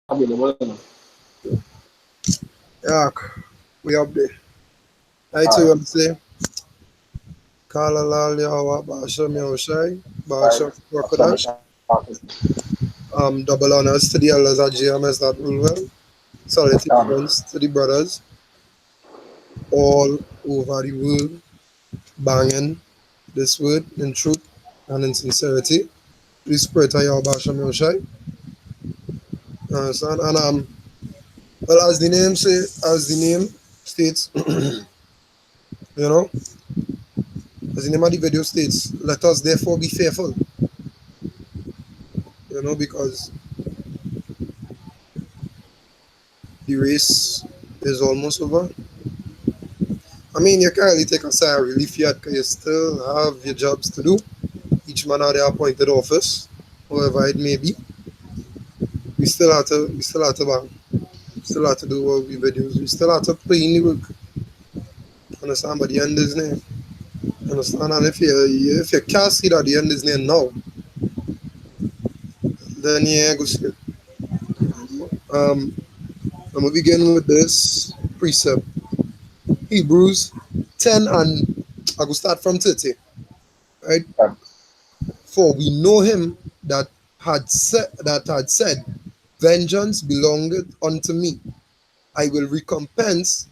available. You know. Yeah, we up there. I too All want to say, Kala Lal Yawa Basham Yoshai, right. Basham Awesome. Wakudash. Double honors to the elders at GMS that rule well. Salutations to the brothers all over the world, banging this word in truth and in sincerity. The spirit of Yawa Basham Yoshai. Understand? And well, as the name states, you know, as the name of the video states, let us therefore be fearful, because the race is almost over. I mean, you can't really take a sigh of relief yet because you still have your jobs to do. Each man at their appointed office, whoever it may be. We still have to bang. We still have to do what we videos. We still have to put in the work. Understand? But the end is near. Understand? And if you can't see that the end is near now, then you ain't go see it. Um, I'm gonna begin with this precept. Hebrews 10 and I go start from 30. Right? For we know him that had said, vengeance belongeth unto me. I will recompense,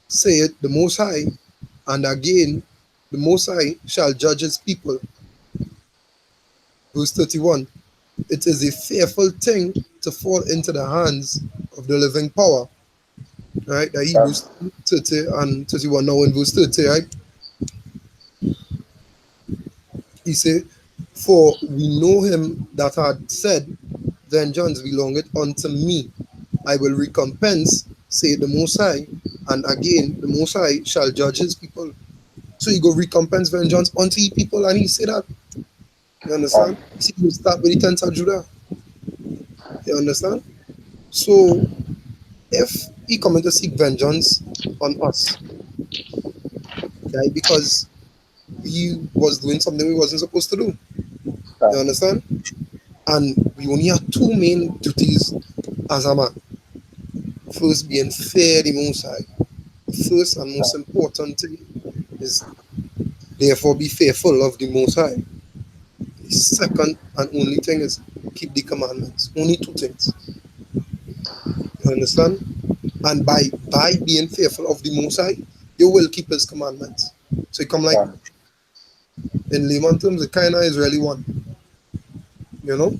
saith the Most High, and again the Most High shall judge his people. Verse 31. It is a fearful thing to fall into the hands of the living power. Right? The Hebrews 30 and 31 now in verse 30, right? He said, for we know him that had said, vengeance belongeth unto me. I will recompense, say the Most High, and again the Most High shall judge his people. So he go recompense vengeance unto his people, and he say that. You understand? You see, you start with the tents of Judah. You understand? So if he coming to seek vengeance on us, right, because he was doing something we wasn't supposed to do. You understand? And we only have two main duties as a man. First being fear the Most High. First and most important thing is therefore be fearful of the Most High. The second and only thing is keep the commandments. Only two things. You understand? And by being fearful of the Most High, you will keep His commandments. So it come like in layman terms, it kind of is really one. You know.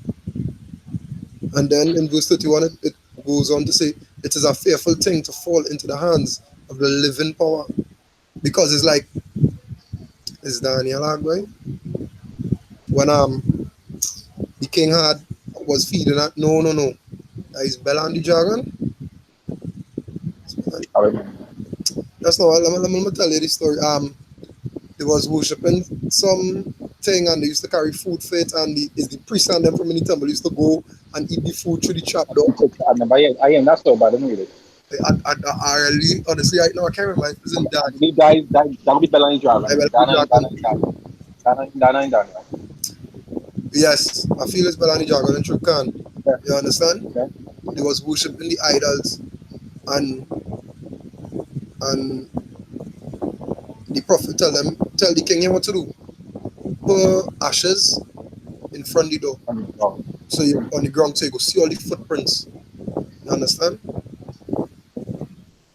And then in verse 31, it goes on to say, it is a fearful thing to fall into the hands of the living power. Because it's like, it's Daniel Agway. When the king was feeding at, no. That is Bella and the dragon. That's not, let me tell you the story. They was worshipping some thing and they used to carry food for it, and the priest and them from in the temple used to go and eat the food through the trap door. I remember I am not so bad. I don't read it. I really, honestly, right now, I can't remember if it's in I Daniel. believe that would be Bella I Dragon. will be dragon. Dana. Yes, I feel it's Belani Dragon and Trukan. Yeah. You understand? Okay. They was worshipping the idols, and and the prophet tell the king what to do. Put ashes in front of the door. Wow. So you on the ground, so you go see all the footprints. You understand?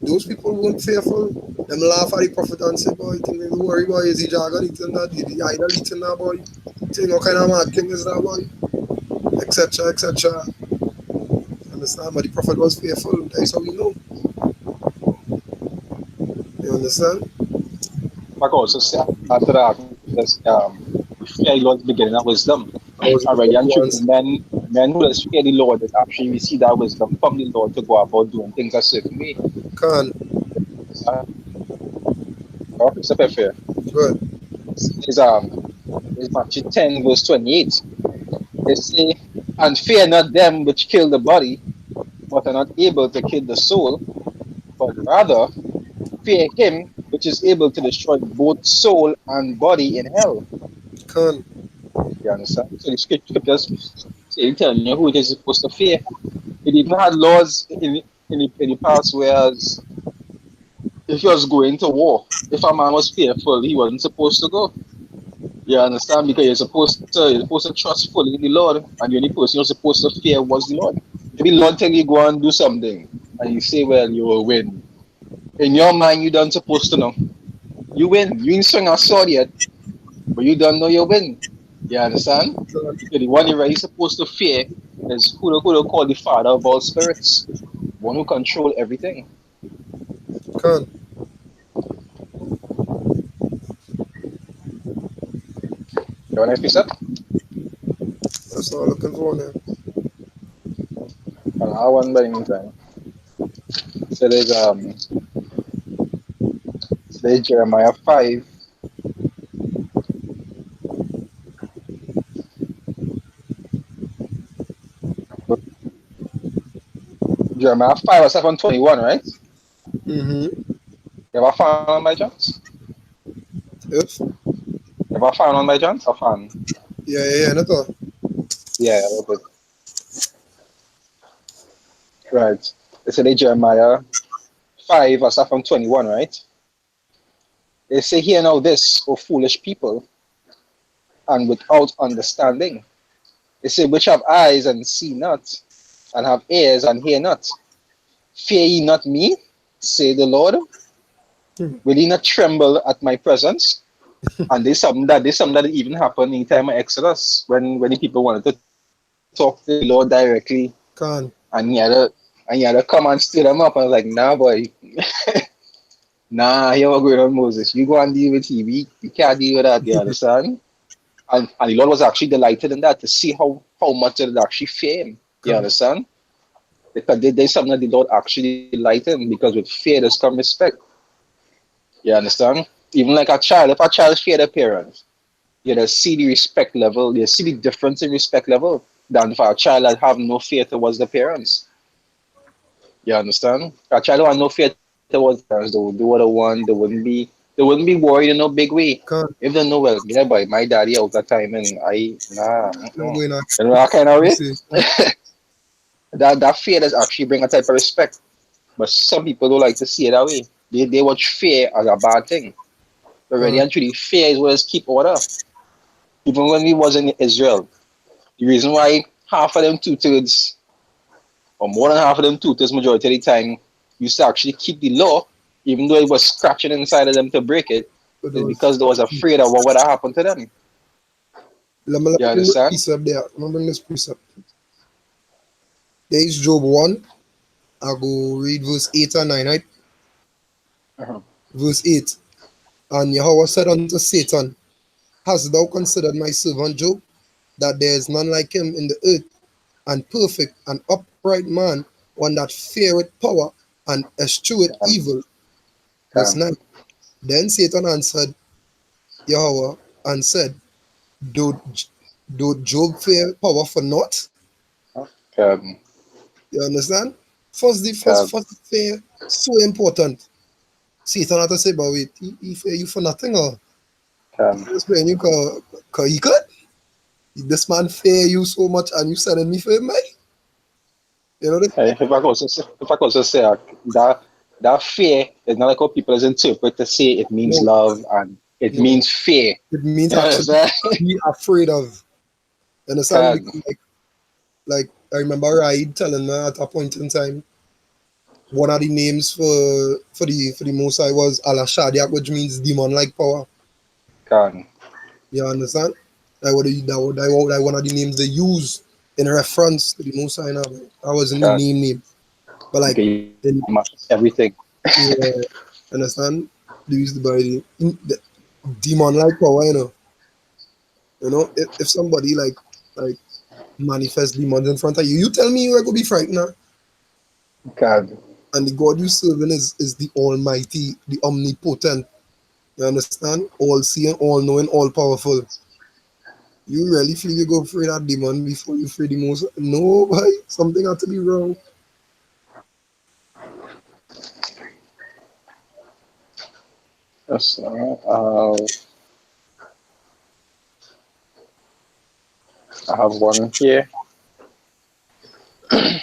Those people weren't fearful. Them laugh at the prophet and say, boy, think don't worry, boy, is the dragon eating that? The idol eating that, boy? Think what kind of mad king is that, boy? Etc. etc. Understand? But the prophet was fearful. That's how we know. You understand? Like also after that, this fear the Lord's beginning of wisdom. I was Already and true. once. Men who does fear the Lord that actually receive that wisdom from the Lord to go about doing things a certain way. Can. Uh, it's a fair. Good. Is is Matthew 10 verse 28. It say, and fear not them which kill the body, but are not able to kill the soul, but rather fear him which is able to destroy both soul and body in hell. Can. You understand? So the scriptures It telling you who it is supposed to fear. It even had laws in the past whereas if you was going to war, if a man was fearful, he wasn't supposed to go. You understand? Because you're supposed to trust fully in the Lord, and the only person you're supposed to fear was the Lord. If the Lord tell you go and do something, and you say, "Well, you will win," in your mind, you don't supposed to know. You win. You ain't swing a sword yet, but you don't know you win. You understand? So the one you're really supposed to fear is who they call the father of all spirits, one who control everything. Can. You want to piece up? That's all I'm looking for now. I one by the meantime. So there's Jeremiah 5. Jeremiah 5 or 7:21, right? Mm-hmm. You ever found one by chance? Yes. You ever found one by chance? I found. Yeah, not all. Yeah, a little bit. Right. They say Jeremiah 5 or 7:21, right? They say, "Hear now this, O foolish people, and without understanding." They say, "Which have eyes and see not, and have ears and hear not. Fear ye not me, say the Lord. Will ye not tremble at my presence?" And there's something that even happened in the time of Exodus when the people wanted to talk to the Lord directly, Can. and he had to come and stir them up. I was like, "Nah, boy, nah, here what going on, Moses. You go and deal with him. We can't deal with that. You understand?" And the Lord was actually delighted in that to see how much it actually fear him. You Can. understand? Because there's something that the Lord actually delighted in because with fear there's come respect. You understand? Even like a child, if a child fear their parents, you know, see the respect level, you see the difference in respect level than for a child that have no fear towards the parents. You understand? A child who have no fear towards parents, they would do what they want, they wouldn't be worried in no big way. Can. If they know, well, yeah, boy, my daddy out that time and I'm going to you know that kind of you way? see. That fear does actually bring a type of respect. But some people don't like to see it that way. They watch fear as a bad thing. But really Can. and truly, fear is what is keep order. Even when we was in Israel, the reason why half of them two-thirds, or more than half of them two-thirds majority of the time, used to actually keep the law, even though it was scratching inside of them to break it, But is those. because they was afraid of what would have happened to them. Let You me bring this understand? precept there. Let me bring this precept. There is Job 1. I go read verse 8 and 9, right? Uh-huh. Verse 8. And Yahweh said unto Satan, Hast thou considered my servant Job, that there is none like him in the earth, and perfect and upright man, one that feareth power and escheweth Um, evil? Verse um, 9. Then Satan answered Yahweh and said, Do, do Job fear power for naught? um, You understand? First, um, first fear, so important. Satan had to say, but wait, he fear you for nothing, or um, he was playing you because he could? This man fear you so much and you sending me for him, man? You know that? if I could also say that fear is not like how people interpret to say it means No, love and it no. means fear. It means You actually understand? be afraid of. You understand? Can, Because like I remember Raid telling me at a point in time, one of the names for the Most High was Allah Shadiak, which means demon like power. can, You understand? That one of the names they use in reference to the Most High. Now. That wasn't the can. name, but like Okay, in everything. yeah, understand? They use the demon like power. If somebody like manifest demons in front of you, you tell me you are gonna be frightened, huh? Can, And the God you serving is the Almighty, the Omnipotent. You understand? All seeing, all knowing, all powerful. You really feel you go free that demon before you free the most? No, boy. Something had to be wrong. yes, I have one here. I'm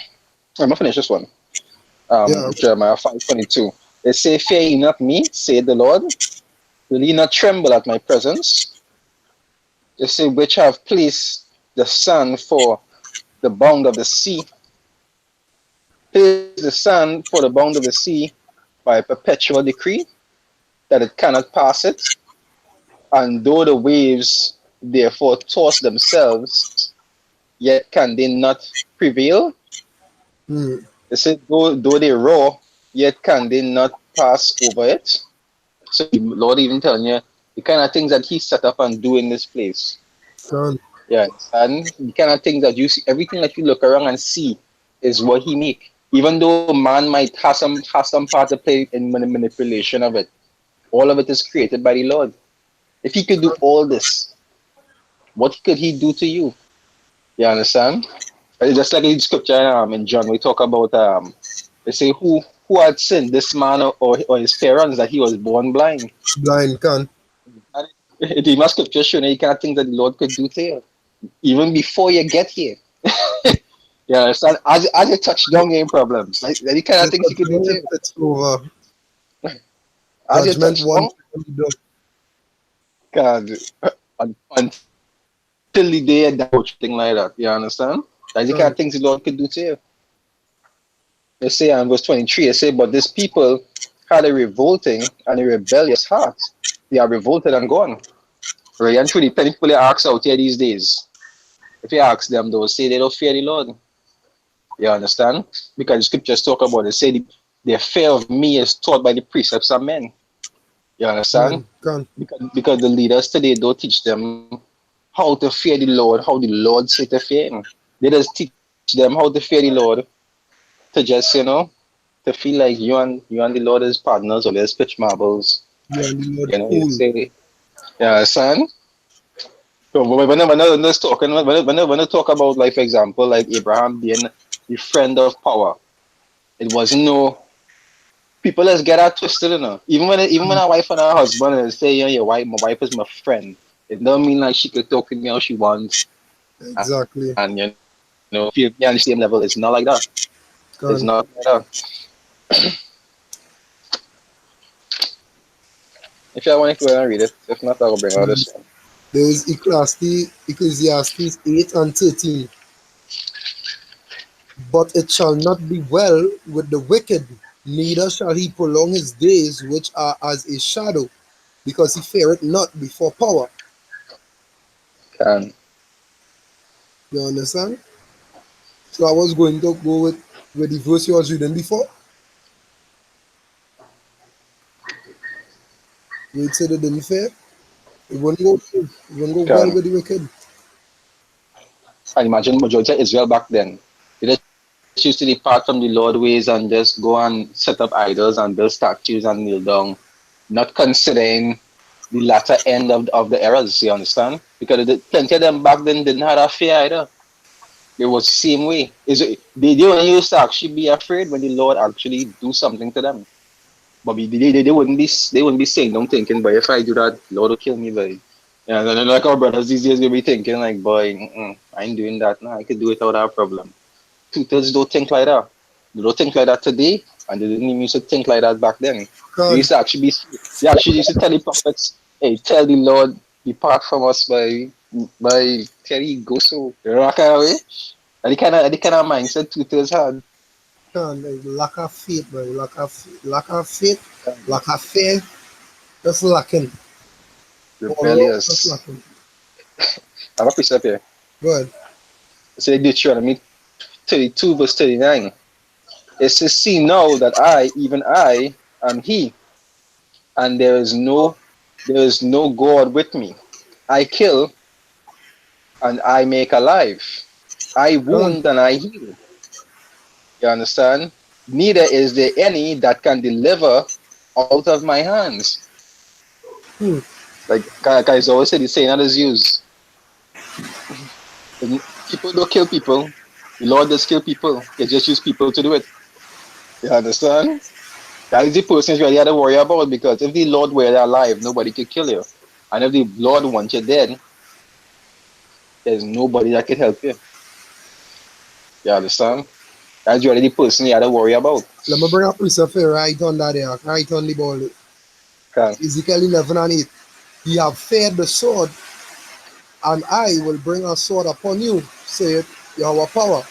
gonna finish this one. Yeah. Jeremiah 5:22. It say, "Fear ye not me, saith the Lord. Will ye not tremble at my presence? It say, which have placed the sun for the bound of the sea, place the sun for the bound of the sea by a perpetual decree, that it cannot pass it. And though the waves therefore toss themselves, yet can they not prevail. Mm. It said, though they roar, yet can they not pass over it." So Lord even telling you the kind of things that He set up and do in this place. Can. Yeah, and the kind of things that you see, everything that you look around and see is what He make. Even though man might have some part to play in manipulation of it, all of it is created by the Lord. If He could do all this, what could He do to you? You understand? Just like in scripture in John, we talk about they say who had sinned, this man or his parents, that he was born blind. Blind can. And it even scripture showing you kind of things that the Lord could do to you, even before you get here. You understand? As you touch down your problems, like the kind of It things He could do to you. it's over. As you Judgment touch one down, God, until the day you die, thing like that. You understand? That's the kind can. of things the Lord could do to you. They say in verse 23, they say, "But this people had a revolting and a rebellious heart. They are revolted and gone." Right? And truly, plenty people they ask out here these days. If you ask them, they'll say they don't fear the Lord. You understand? Because the scriptures talk about it. Say the fear of me is taught by the precepts of men. You understand? Can. Because the leaders today don't teach them how to fear the Lord, how the Lord say to fear Him. They just teach them how to fear the Lord to just, to feel like you and the Lord is partners or there's pitch marbles. You and the Lord You cool. say, yeah, son. So when I talk about, like, for example, like Abraham being the friend of power, it wasn't no people. Let's get that twisted, Even when a wife and her husband say, your wife, my wife is my friend, it don't mean like she could talk to me how she wants, Exactly. and if you're on the same level, it's not like that. It's Can. not like that. If you want to go and read it, if not, I'll bring out this one. There is Ecclesiastes 8 and 13. But it shall not be well with the wicked, neither shall he prolong his days, which are as a shadow, because he feareth not before power. Can You understand? So I was going to go with the verse you was reading before. You said it didn't fear. It wouldn't go through. It wouldn't go well can with the wicked. I imagine majority of Israel back then. They just used to depart from the Lord ways and just go and set up idols and build statues and kneel down, not considering the latter end of the eras, you understand? Because plenty of them back then didn't have that fear either. It was the same way. They only used to actually be afraid when the Lord actually do something to them. But they wouldn't be saying, don't thinking, but if I do that, Lord will kill me, boy. Yeah, and then like our brothers these days will be thinking like, boy, I ain't doing that. No, I could do it without a problem. Tutors don't think like that. They don't think like that today, and they didn't even used to think like that back then. They Can. used to actually they actually used to tell the prophets, hey, tell the Lord, depart from us by Terry go so. You know that kind of way? And the kind of mindset tutors had. Can. Like lack of faith, bro. Lack of fear. Just lacking. All along, just Rebellious. lacking. I have a precept here. Good. It says Deuteronomy 32 verse 39. It says, see now that I, even I, am He, and there is no God with me. I kill and I make alive. I Can. wound and I heal. You understand? Neither is there any that can deliver out of my hands. Hmm. Like guys always say, the saying that is used. People don't kill people. The Lord does kill people. He just use people to do it. You understand? That is the person you really have to worry about, because if the Lord were alive, nobody could kill you. And if the Lord wants you dead, there's nobody that can help you. You understand? That's really the person you had to worry about. Let me bring a precept here right on that there, right on the ball. Can, Ezekiel 11 and 8. Ye have feared the sword, and I will bring a sword upon you, saith Yahweh power.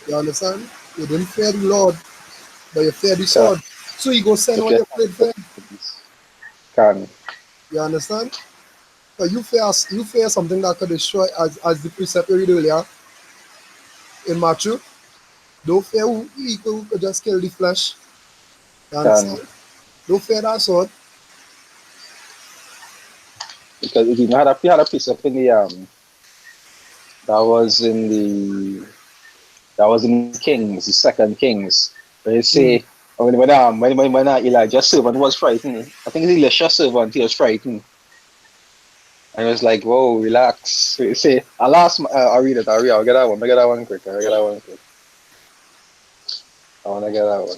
You understand? You didn't fear the Lord, but you fear the can, sword. So you go send if all you your plate for him. can, You understand? But you fear something that could destroy, as the precept you read earlier in Matthew. Don't fear who could just kill the flesh. You can, understand? Don't fear that sword. because if you had a piece of in the that was in the that was in Kings, the second Kings. Where they Mm. say when Elijah's servant was frightened, I think it's Elisha's servant, he was frightened. And it was like, whoa, relax. So you say, I'll read it, I'll get that one. I get that one quick. I get that one quick. I wanna get that one.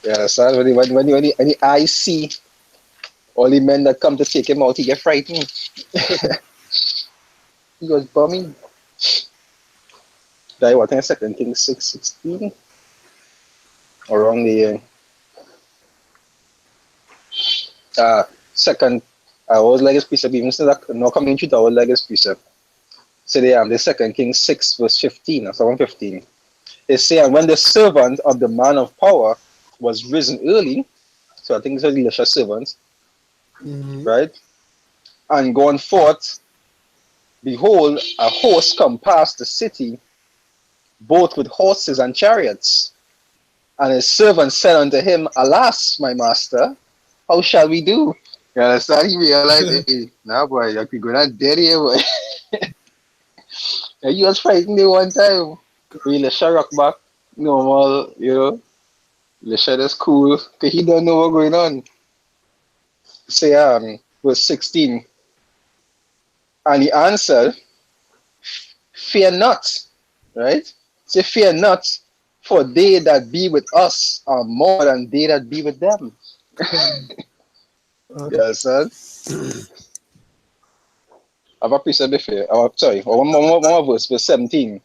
Yeah, so when the eyes see all the men that come to take him out, he get frightened. He goes, Bummy. That what I think second Kings 6:16 around the second I was like his precept, even still no coming to our like his precept. So the second Kings 6 verse 15 or 7:15. They say, and when the servant of the man of power was risen early, so I think it's Elisha's servant, Mm-hmm. right? And gone forth, behold, a host come past the city, both with horses and chariots. And his servant said unto him, alas, my master, how shall we do? You understand? He realized, hey, nah, boy, you could go down dead here, boy. And he was fighting me one time. We Elisha rock back, normal, Elisha is cool, because he don't know what's going on. Say, verse 16. And he answered, fear not, right? Say, fear not, for they that be with us are more than they that be with them. Yes, son. I've a piece of before. Sorry, one more verse, verse 17.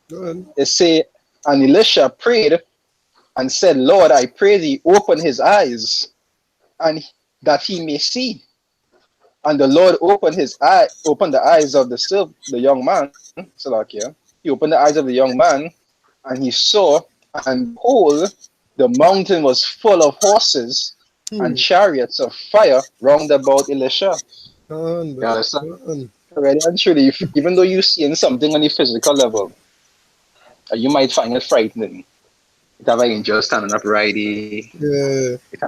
It say, and Elisha prayed and said, Lord, I pray thee, open his eyes, and that he may see. And the Lord opened the eyes of the young man, Salakia. He opened the eyes of the young man, and he saw, and behold, the mountain was full of horses and Hmm. chariots of fire round about Elisha. You understand? Already and truly, even though you're seeing something on the physical level, you might find it frightening. It have an angel standing up ready. Yeah. It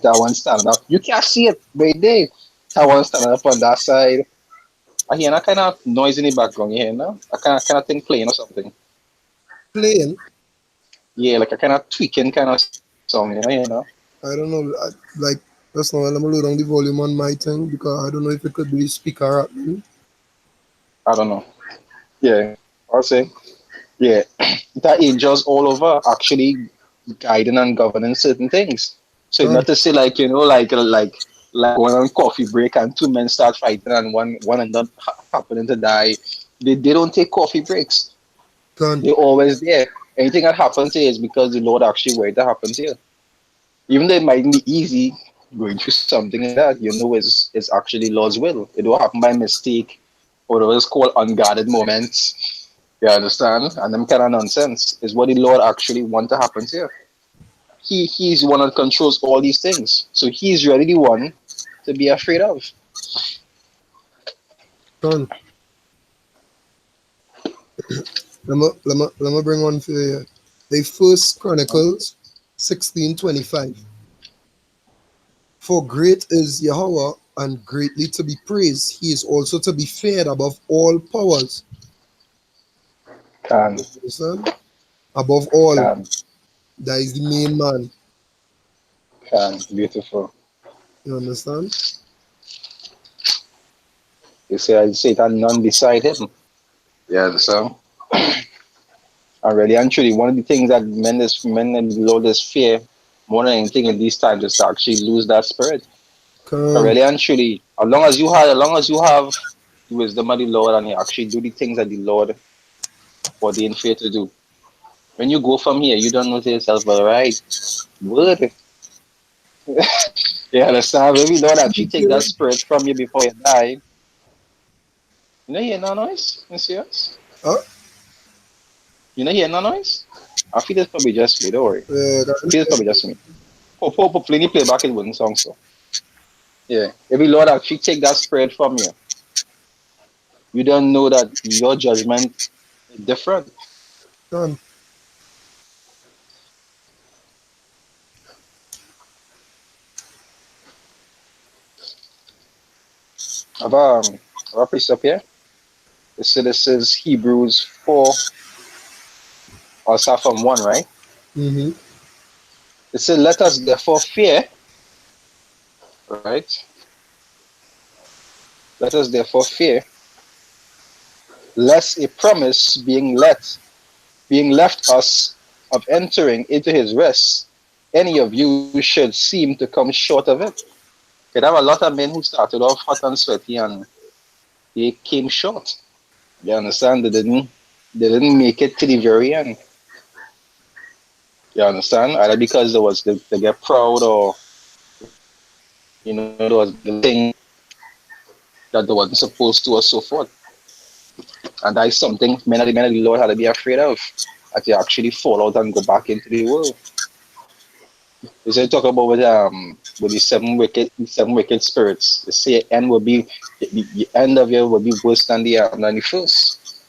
have one standing up. You can't see it right there. It have one standing up on that side. I hear that kind of noise in the background. You hear now? A kind of thing playing or something. Playing. Yeah, like a kind of tweaking kind of song. You know. I don't know. Like, just now, let me lower down the volume on my thing because I don't know if it could be the speaker happening. I don't know. Yeah, I'll say. Yeah, that angels all over actually guiding and governing certain things. So Done. not to say like like going on coffee break and two men start fighting and one end up happening to die. They don't take coffee breaks. Done. They're always there. Anything that happens here is because the Lord actually wanted to happen here. Even though it might be easy going through something like that, it's actually Lord's will. It don't happen by mistake or what is called unguarded moments. You understand? And them kind of nonsense is what the Lord actually want to happen here. He's the one that controls all these things. So he's really the one to be afraid of. Done. Let me bring one for you. The First Chronicles 16:25. For great is Yahweh and greatly to be praised. He is also to be feared above all powers. Can, Understand? Above all. can, That is the main man. can. Beautiful. You understand? You say I Satan none beside him. Yeah, so and really and truly one of the things that men and the Lord is fear more than anything in these times is to actually lose that spirit. And Come. really and truly, as long as you have the wisdom of the Lord and you actually do the things that the Lord ordained for you to do, When you go from here, you don't know to yourself, all right, word. You understand? When we know that she take that spirit from you before you die, you know, hear no noise? You see us? Huh? You know, hear no noise? I feel it's probably just me, don't worry. I feel it's That, probably just me. Hopefully, you play back in one song, so. Yeah. Every Lord actually take that spirit from you. You don't know that your judgment is different. done. I've a piece up here. So this is Hebrews 4, or start from 1, right? Mm-hmm. It says, let us therefore fear, right? Let us therefore fear, lest a promise being left us of entering into his rest, any of you should seem to come short of it. There are a lot of men who started off hot and sweaty and they came short. You understand? They didn't make it to the very end. You understand? Either because they get proud or there was the thing that they wasn't supposed to or so forth. And that is something men of the Lord had to be afraid of. That they actually fall out and go back into the world. They say talk about with the seven wicked spirits. They say end will be the end of it will be worse than the first.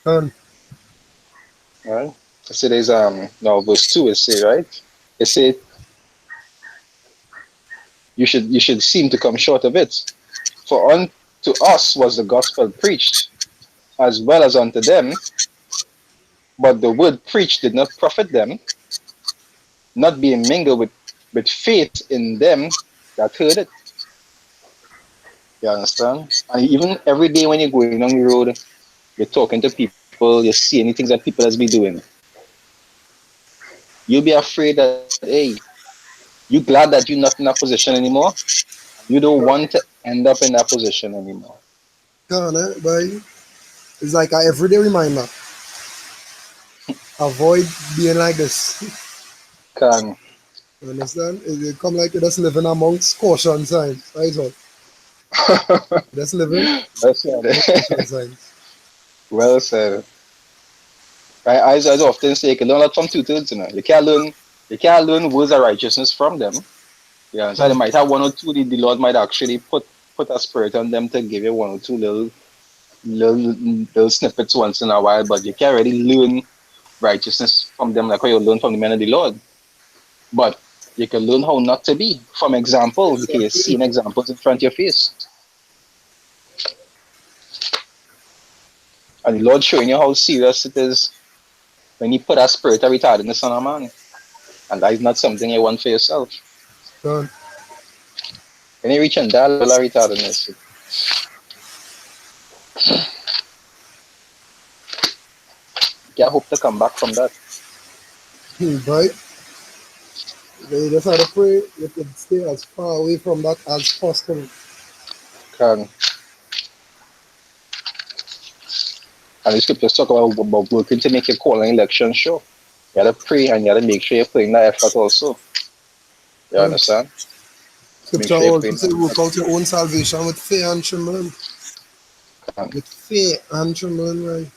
Done. Right? I say there's now verse 2 it say, right? It say you should seem to come short of it. For unto us was the gospel preached, as well as unto them, but the word preached did not profit them, not being mingled with faith in them that heard it. You understand? And even every day when you're going on the road, you're talking to people, you're seeing the things that people has been doing. You'll be afraid that, hey, you glad that you're not in that position anymore. You don't want to end up in that position anymore. Done, boy. It's like a everyday reminder. Avoid being like this. Can You understand? It come like you just living amongst caution signs. Right, so just living well said. amongst caution signs. Well said. Right? As I often say, you can learn a lot from two-thirds, you know. You can't learn words of righteousness from them. Yeah, so they Done. might have one or two. The Lord might actually put a spirit on them to give you one or two little snippets once in a while, but you can't really learn righteousness from them like how you learn from the men of the Lord. But you can learn how not to be. From example, you can see Exactly. examples in front of your face. And the Lord showing you how serious it is when you put a spirit of retardedness on a man. And that is not something you want for yourself. Done. When you reach on that level of retardedness, you can't hope to come back from that. Right? They just had to pray you could stay as far away from that as possible. Can And the scriptures talk about working to make your calling election sure. You gotta pray and you gotta make sure you're putting that effort also. You Done. understand? Make Scripture sure you're also putting say that work effort. out your own salvation with fear and trembling. And, With fear and trembling, right?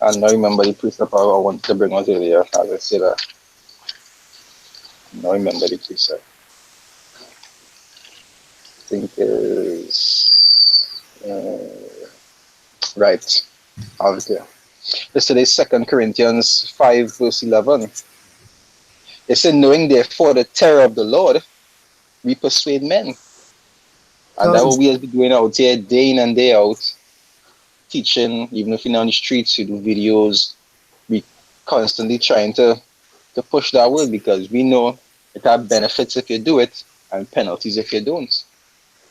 and I remember the precept I wanted to bring out earlier, as I said that. Now remember the precept. I think is right. Obviously. Yesterday, 2 Corinthians 5 verse 11. It said, knowing therefore the terror of the Lord, we persuade men. And that Done. what we have been doing out here day in and day out, teaching, even if you're on the streets, you do videos, we constantly trying to push that word because we know it has benefits if you do it and penalties if you don't.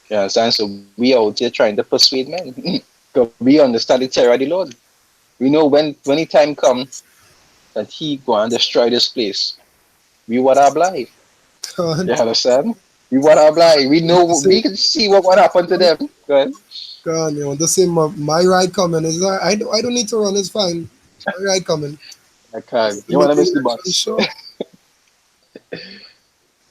You understand? So we out here trying to persuade men. Because we understand the terror of the Lord. We know when the time comes that he go and destroy this place, we what are blind. Done. You understand? We what are blind. We You want to know say, we can see what happened to them. Right? God, you want to say my ride coming is I don't need to run, it's fine. All right, coming. I can't. You want to Anything miss the eventually bus? sure.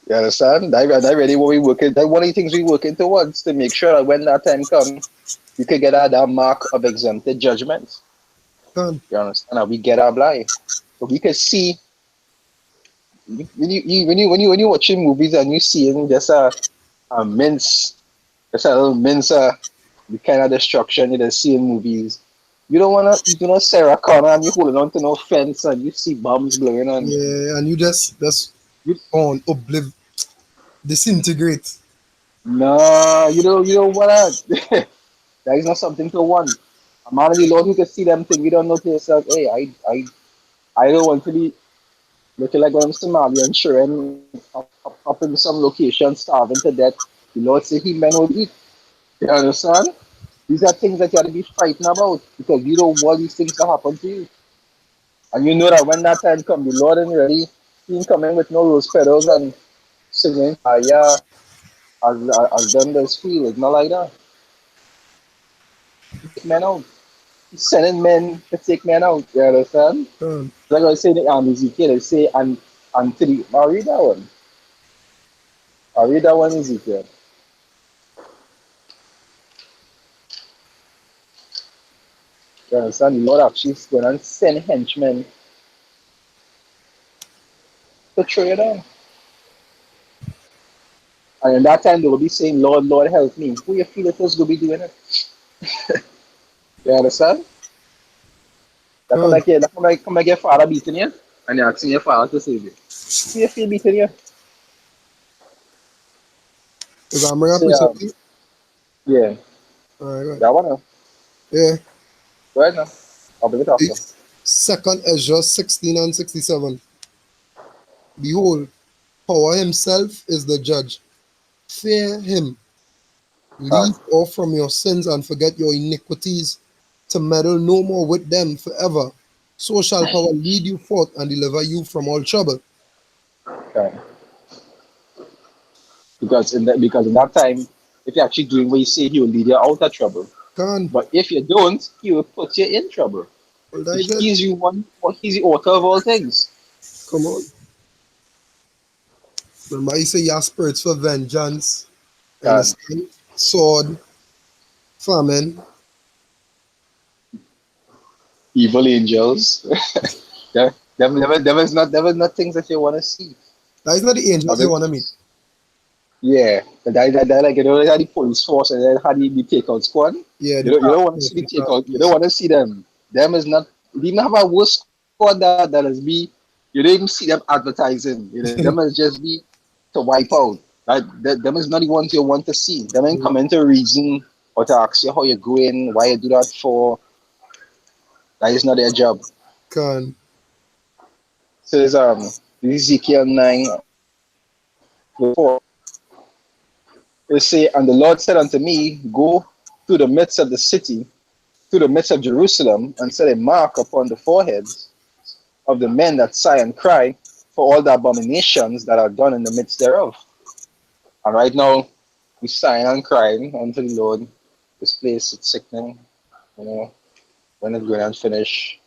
You understand? That really what we working. That one of the things we working towards to make sure that when that time come, we could get that mark of exempted judgment. Can. You understand? And we get our blind, so we could see when you watching movies and you seeing just a mince, just a little mince, the kind of destruction you just see in movies. You don't wanna, Sarah Connor and you holding on to no fence and you see bombs blowing on. Yeah, and you just You, on disintegrate. no, you don't wanna. That is not something to want. A man of the Lord who can see them things, you don't know to yourself, hey, I don't want to be looking like one of Somalian children up in some location starving to death. The Lord said he men will eat. You understand? These are things that you have to be frightened about because you don't want these things to happen to you. And you know that when that time comes, the Lord ain't ready. He ain't coming with no rose petals and singing fire as them does feel. It's not like that. Men out. He's sending men to take men out. You understand? Can. Like I say in Ezekiel, they say, and to the, I'll read that one. I'll read that one, Ezekiel. You understand? The Lord actually is going to send henchmen to throw you down. And in that time, they will be saying, Lord, Lord, help me. Who you feel it was going to be doing it? You understand? Can. Come like your father beating you, and you're asking your father to save you. Who you feel beating you? Is that my Say, appreciate? yeah, All right, right. that one. Yeah. Go ahead now. I'll bring it after. It's Second Ezra 16 and 67. Behold, power himself is the judge. Fear him. Can. Leave off from your sins and forget your iniquities, to meddle no more with them forever. So shall power lead you forth and deliver you from all trouble. Can. Because in that time, if you're actually doing what you say, he will lead you out of trouble. Can. But if you don't, he will put you in trouble. Well, that is it. He's you one. He's the author of all things. Come on. Remember, you say your spirits for vengeance. Can. Understand? Sword, famine. Evil angels. There was not things that you want to see. That is not the angels you want to meet. Yeah, but that like had the police force and then had the takeout squad. Yeah, You don't want to see the takeout. You don't want to see them. Them is not. They even have a worse squad that is be. You don't even see them advertising. Them is just be to wipe out. Them is not the ones you want to see. Them ain't come into reason or to ask you how you're going, why you do that for. That is not their job. Can. So it's Ezekiel 9:4. It say, and the Lord said unto me, go to the midst of the city, to the midst of Jerusalem, and set a mark upon the foreheads of the men that sigh and cry for all the abominations that are done in the midst thereof. And right now, we sighing and crying unto the Lord. This place is sickening. You know, when it's going to finish,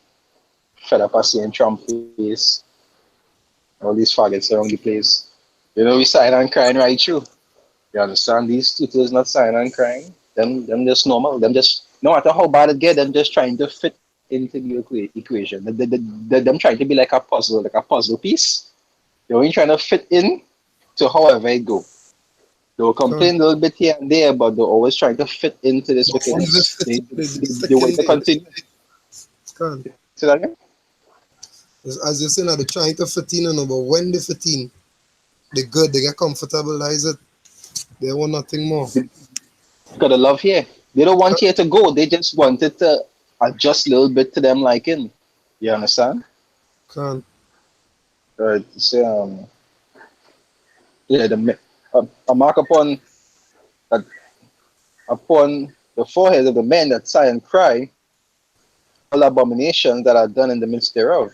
fed up of seeing Trump face, all these faggots around the place. We sighing and crying right through. You understand? These people is not sighing and crying. Them just normal. Them just, no matter how bad it get, them just trying to fit into the equation. Them trying to be like a puzzle piece. They're only trying to fit in to however it go. They'll Can. complain a little bit here and there, but they're always trying to fit into this But once wickedness. they fit, they They stick want in to there. continue. Can. See that again? As you say now, they're trying to fit in, but when they fit in, they're good, they get comfortable, that is it. They want nothing more. Because the love here. They don't want here to go. They just wanted to adjust a little bit to them liking. You understand? Can. Right. So, yeah, a mark uh, upon the forehead of the men that sigh and cry, all abominations that are done in the midst thereof.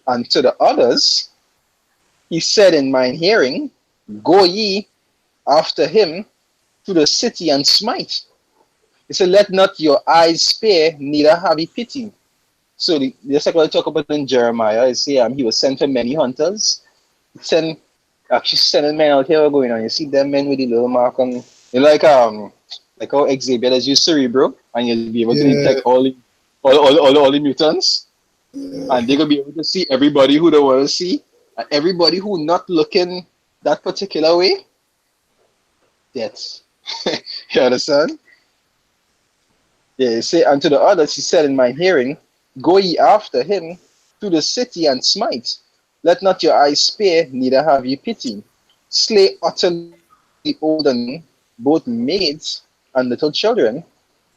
And to the others, he said in mine hearing, go ye after him to the city and smite. He said, let not your eyes spare, neither have ye pity. So the second I talk about in Jeremiah is say he was sent for many hunters. Send actually sending men out here going on. You see them men with the little mark on you know, like how Xavier has used Cerebro and you'll be able to Yeah, detect all the mutants and they're gonna be able to see everybody who they want to see and everybody who not looking that particular way, that's you understand? Yeah, he say, and to the others he said in my hearing, go ye after him to the city and smite. Let not your eyes spare, neither have ye pity. Slay utterly the old and young, both maids and little children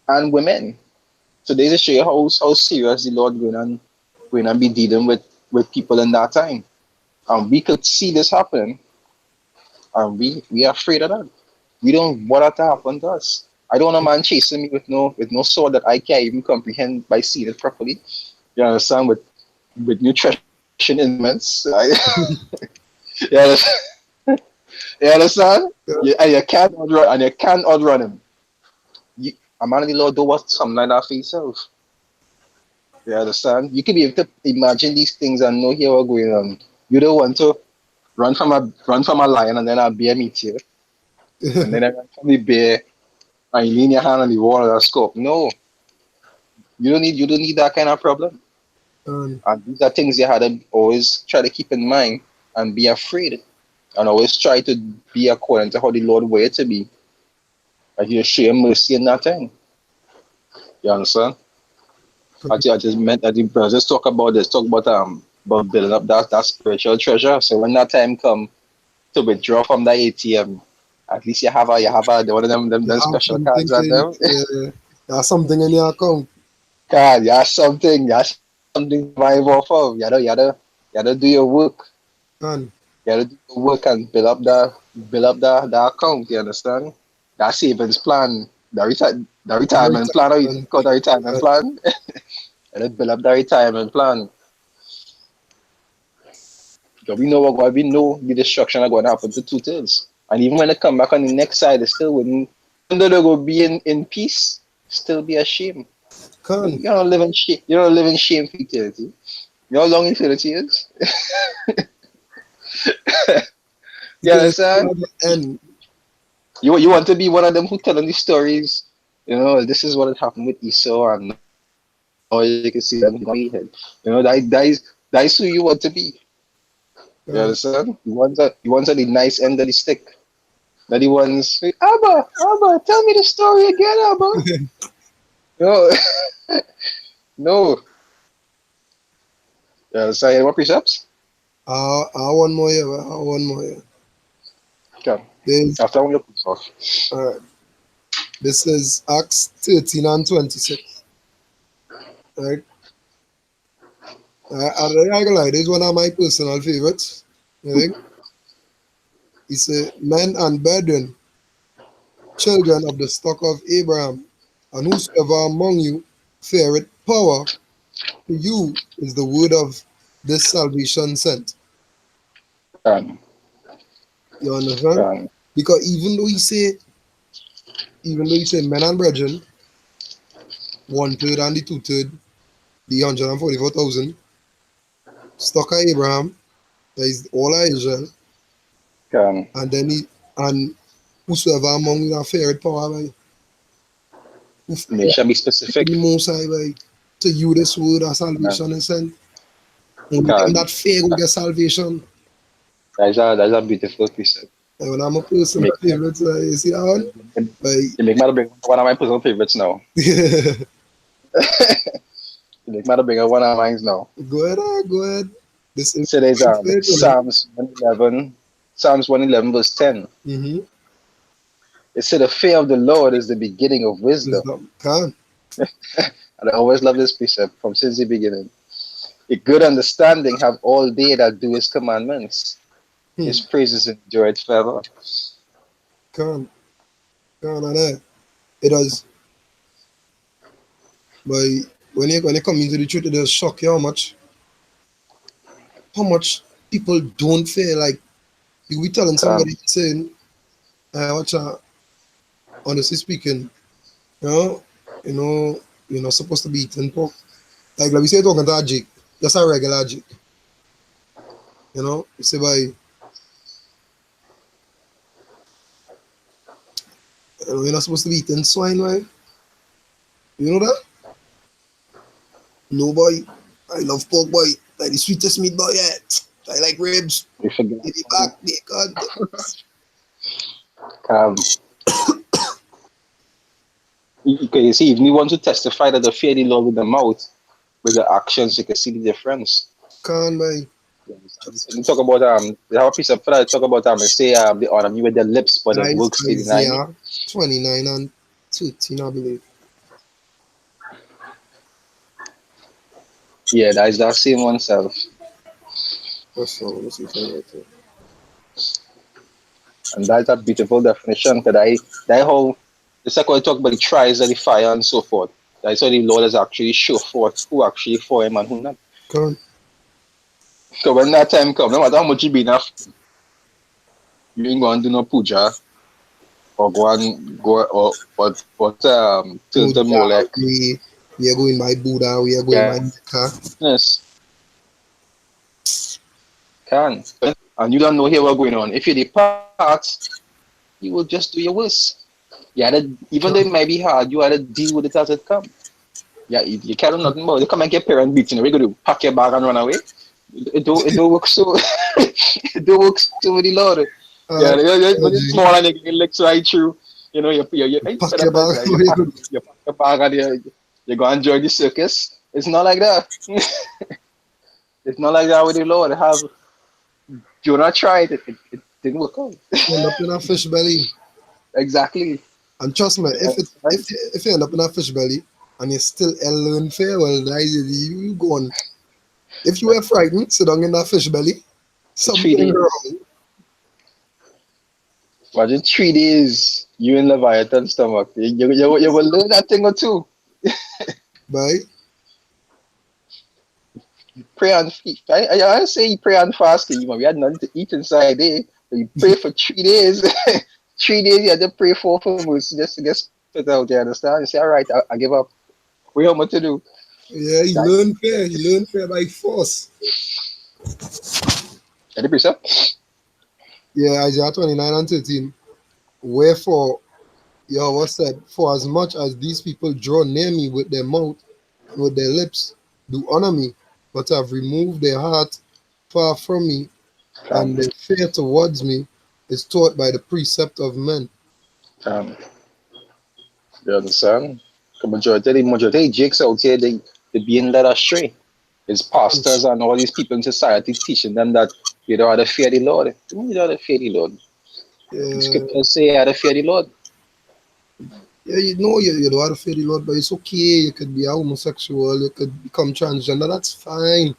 and women. So there's a show you how serious the Lord going and be dealing with people in that time. And we could see this happening, and we are afraid of that. We don't want that to happen to us. I don't want a man chasing me with no sword that I can't even comprehend by seeing it properly. You understand? With nutrition instruments. You understand? You understand? yeah, And you can't outrun and you can't outrun him. You, a man of the Lord do what something like that for yourself. You understand? You can be able to imagine these things and know here what going on. You don't want to run from a lion and then a bear meet you. And then I run from the bear and you lean your hand on the wall and a scope. No, you don't need that kind of problem. and And these are things you had to always try to keep in mind and be afraid. And always try to be according to how the Lord wants it to be. Like you show him mercy in that time. You understand? I just meant that the brothers talk about this, talk about building up that spiritual treasure. So when that time come to withdraw from the ATM, at least you have a one of them you have special something cards at to, them. you have something in your account. God, you have something to survive off of. You gotta do your work. And You gotta do your work and build up the account, you understand? That savings plan, the retirement plan, or you and call the retirement plan. And then build up the retirement plan. Because we know the destruction are going to happen to two tails. And even when they come back on the next side, they still wouldn't, even though they will be in peace, still be a shame. You can don't live in shame. You don't live in shame for eternity. You know how long eternity is? You because it's understand? never end. You want to be one of them who telling these stories. This is what had happened with Esau, and now you can see them going ahead. That is who you want to be. You Can understand? You want the nice end of the stick. Not the ones, Abba, tell me the story again, Abba. No, no. You understand? Any more precepts? one more year, one more year. Okay. There's After one, your off. this is Acts 13 and 26. Right? I don't gonna lie, this is one of my personal favorites. I think he said, men and brethren, children of the stock of Abraham, and whosoever among you feareth power, to you is the word of this salvation sent. Um, You understand? um, Because even though he say men and brethren, one third and the two third, the 144,000, stock of Abraham, that is all of Israel, um, and then and whosoever among you that feareth power, by who it fear shall be the specific. Most High, by to you this word of Uh, salvation is sent. Only them um, that fear will get salvation. that's a beautiful precept. And when I'm a You personal make, favorite, you see that one? you make me to bring one of my personal favorites now. Like, You make me to bring one of mine now. go ahead, go ahead. This is So there's faith, you know. Psalms 111 verse 10. Mm-hmm. It said the fear of the Lord is the beginning of wisdom. Wisdom. Can. And I always love this precept from since the beginning. A good understanding have all they that do his commandments. Hmm. His praises endure it forever. Can. Can and it does. But when you come into the truth, it does shock you how much people don't feel like you be telling Um, somebody saying, watch out, honestly speaking, you know, you're not supposed to be eating pork. Like we say talking to a jig, just a regular jig. You say by you're not supposed to be eating swine, right? You know that? No boy. I love pork boy. Like the sweetest meat boy yet. I like ribs. We forget. Baby back, bacon. Um, you see, if you want to testify that the fear of the Lord with the mouth, with the actions, you can see the difference. Can't buy. You talk about they have a piece of fly talk about they say they honor me with their lips, but their That is works they deny me. Isaiah 29 and 13, I believe. Yeah, that is that same oneself. What's wrong? Let's see if I write it. And that's a beautiful definition because that whole the second we talk about the trials and the fire and so forth. That's how the Lord has actually show forth who actually for him and who not. Can't. So when that time comes, no matter how much you be enough, you ain't going to do no puja or go and go or turn to Molech. We are going by Buddha, we are going by Mecca. Yes. Can. And you don't know here what's going on. If you depart, you will just do your worst. You had to, even though it might be hard, you had to deal with it as it comes. Yeah, you can't do nothing about it. You come and get parent beating. What you gonna do? Pack your bag and run away? It don't work so. It don't work so with the Lord. Yeah, you're small and it looks right through. You know, you pack your bag. You pack your bag and you go enjoy the circus. It's not like that. It's not like that with the Lord. Jonah tried it. It didn't work out. End up in a fish belly. Exactly. And trust me, if you end up in a fish belly and you still learn fair, well, you go on. If you were frightened, sit down in that fish belly. Something wrong. Imagine 3 days you in Leviathan stomach. You will learn that thing or two. Bye. Pray and feast. I say you pray and fast. We had nothing to eat inside there. But you pray for 3 days. 3 days you had to pray for us just to get spit out. You understand? You say, all right, I give up. We have what to do. Yeah, you learn fair. You learn fair by force. Any precept? Yeah, Isaiah 29 and 13. Wherefore, Yahweh said, for as much as these people draw near me with their mouth, with their lips, do honor me, but have removed their heart far from me, and their fear towards me is taught by the precept of men. You understand? The majority of Jakes out here, they being led astray. It's pastors and all these people in society teaching them that you don't have to fear the Lord. You don't have to fear the Lord. The scriptures say you have to fear the Lord. Yeah, you know you don't have to fear the Lord, but it's okay. You could be a homosexual, you could become transgender, that's fine.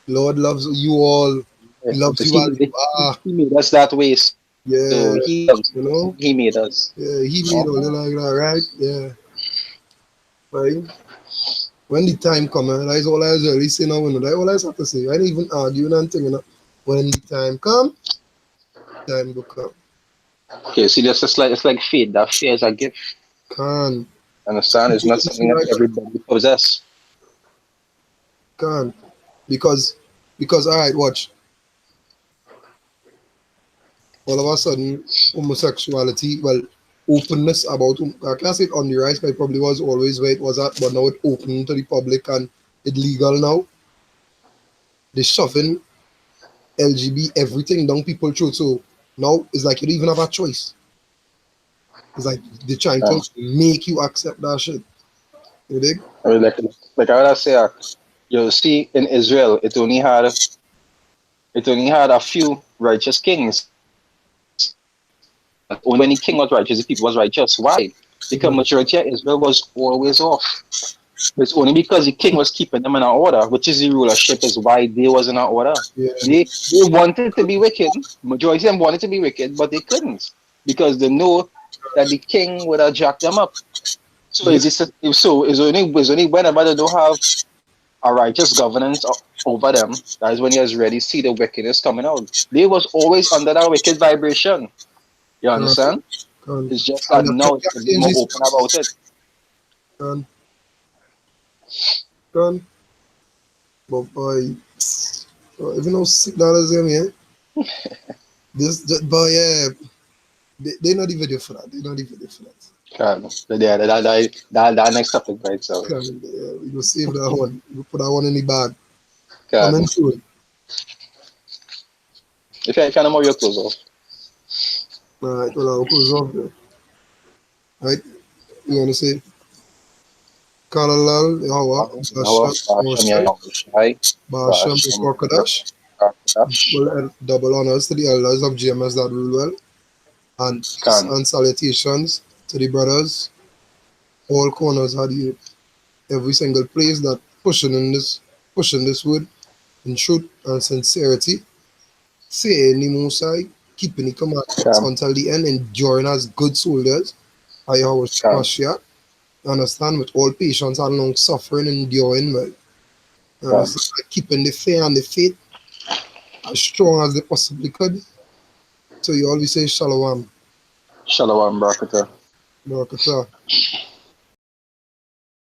Lord loves you all. He loves you as you are. He made us that way. Yeah, So he loves, you know? he made us. Yeah, he made all like that, right? Yeah. Right? When the time comes, that's all I was really saying now, that's all I have to say. I don't even argue nothing, When the time come, time will come. Okay, see, that's just like it's like faith. That fear is a gift. Can't. Understand? It's not something that everybody possesses. Can't. Because all right, watch. All of a sudden, homosexuality, well, openness about, I can't say it on the rise, but it probably was always where it was at, but now it's open to the public and it's legal now. They're shoving LGB everything down people's throat. So now it's like you don't even have a choice. It's like they're trying to make you accept that shit. You dig? I mean, like I would say, you see, in Israel, it only had a few righteous kings. Only when the king was righteous, the people was righteous. Why? Because majority of Israel was always off. It's only because the king was keeping them in an order, which is the rulership, is why they was in an order. Yeah. They wanted to be wicked. Majority of them wanted to be wicked, but they couldn't because they know that the king would have jacked them up. So it's only whenever they don't have a righteous governance over them, that is when you already see the wickedness coming out. They was always under that wicked vibration. You understand? It's just that now it's a bit more open about it. Done. But boy, even though $6 in here, this boy, yeah, they not even there for that. They're not even there for that. Yeah, that next topic by itself. We go save that one. We put that one in the bag. Coming Can soon. if you know more your clothes off. Alright, well, I'll close off there. Right? You want to say Kalalal, Yawa, Now, Moshai, Shai, Basham, Korkadash. Dash, Well, double honors to the elders of GMS that rule well. And peace Can. and salutations to the brothers, all corners of the earth. Every single place that pushing this wood in truth and sincerity, saying the Most High, keeping the commandments Can. until the end, enduring as good soldiers. I always Can. Mashiach, understand, with all patience and long suffering, enduring well. Can. Understand, like keeping the faith and the faith as strong as they possibly could. So you always say Shalom, Shalom, Barakatah. Barakatah.